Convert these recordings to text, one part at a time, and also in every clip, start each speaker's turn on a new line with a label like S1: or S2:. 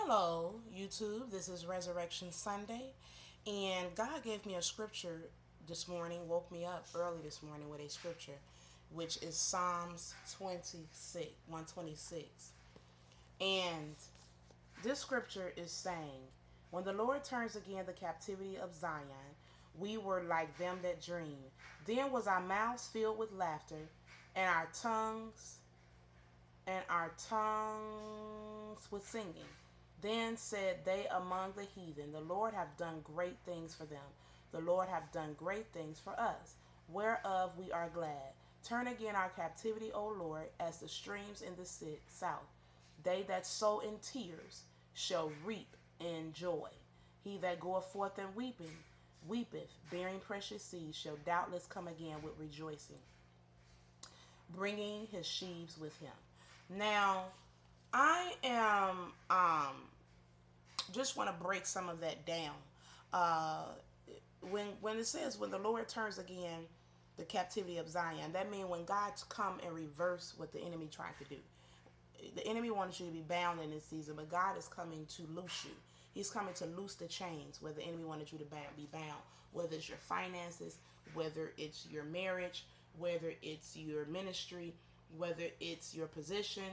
S1: Hello, YouTube. This is Resurrection Sunday, and God gave me a scripture this morning, woke me up early this morning with a scripture, which is Psalms 26, 126. And this scripture is saying, when the Lord turns again the captivity of Zion, we were like them that dream. Then was our mouths filled with laughter, and our tongues with singing. Then said they among the heathen, the Lord hath done great things for them. The Lord hath done great things for us, whereof we are glad. Turn again our captivity, O Lord, as the streams in the south. They that sow in tears shall reap in joy. He that goeth forth and weepeth, bearing precious seed, shall doubtless come again with rejoicing, bringing his sheaves with him. Now, I am just want to break some of that down. Uh, when it says when the Lord turns again the captivity of Zion, that means when God's come and reverse what the enemy tried to do. The enemy wanted you to be bound in this season, but God is coming to loose you. He's coming to loose the chains where the enemy wanted you to be bound, whether it's your finances, whether it's your marriage, whether it's your ministry, whether it's your position,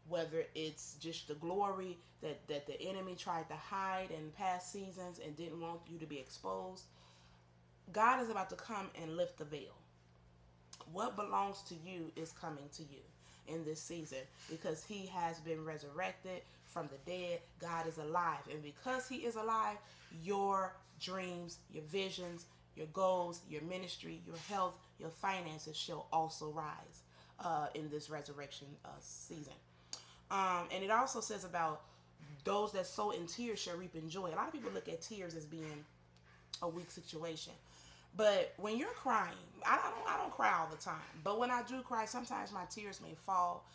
S1: whether it's just the glory that the enemy tried to hide in past seasons and didn't want you to be exposed. God is about to come and lift the veil. What belongs to you is coming to you in this season because he has been resurrected from the dead. God is alive. And because he is alive, your dreams, your visions, your goals, your ministry, your health, your finances shall also rise in this resurrection season. And it also says about those that sow in tears shall reap in joy. A lot of people look at tears as being a weak situation. But when you're crying, I don't cry all the time. But when I do cry, sometimes my tears may fall,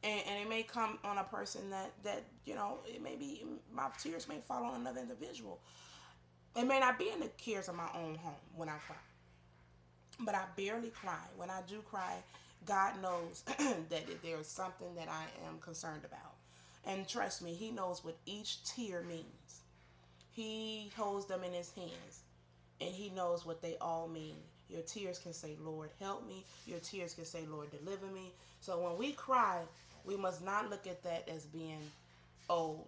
S1: and it may come on a person that it may be my tears may fall on another individual. It may not be in the cares of my own home when I cry, but I barely cry. When I do cry, God knows that there is something that I am concerned about, and trust me, He knows what each tear means. He holds them in His hands. And he knows what they all mean. Your tears can say, Lord, help me. Your tears can say, Lord, deliver me. So when we cry, we must not look at that as being, oh,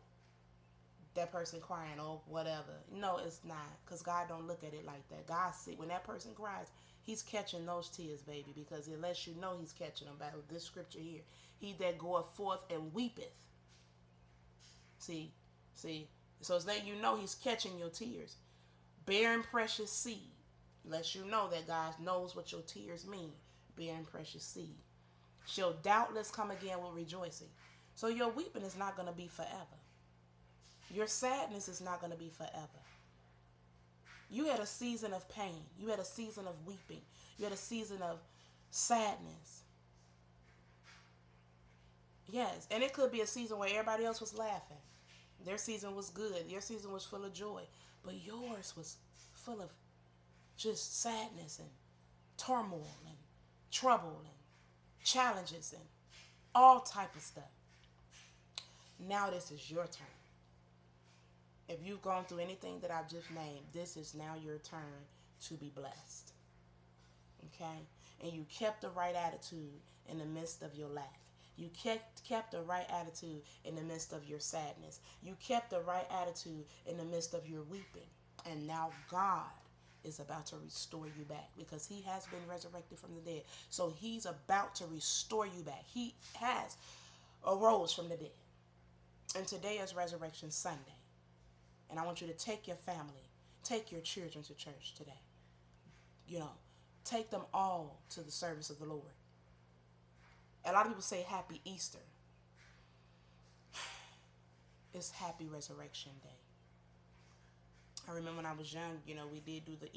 S1: that person crying, oh, whatever. No, it's not. Because God don't look at it like that. God see when that person cries, he's catching those tears, baby. Because it lets you know he's catching them. By this scripture here. He that goeth forth and weepeth. See. So it's letting you know he's catching your tears. Bearing precious seed lets you know that God knows what your tears mean. Bearing precious seed shall doubtless come again with rejoicing. So your weeping is not going to be forever. Your sadness is not going to be forever. You had a season of pain. You had a season of weeping. You had a season of sadness. Yes, and it could be a season where everybody else was laughing. Their season was good. Your season was full of joy. But yours was full of just sadness and turmoil and trouble and challenges and all type of stuff. Now this is your turn. If you've gone through anything that I've just named, this is now your turn to be blessed. Okay? And you kept the right attitude in the midst of your laugh. You kept the right attitude in the midst of your sadness. You kept the right attitude in the midst of your weeping. And now God is about to restore you back because he has been resurrected from the dead. So he's about to restore you back. He has arose from the dead. And today is Resurrection Sunday. And I want you to take your family, take your children to church today. Take them all to the service of the Lord. A lot of people say Happy Easter. It's Happy Resurrection Day. I remember when I was young, we did do the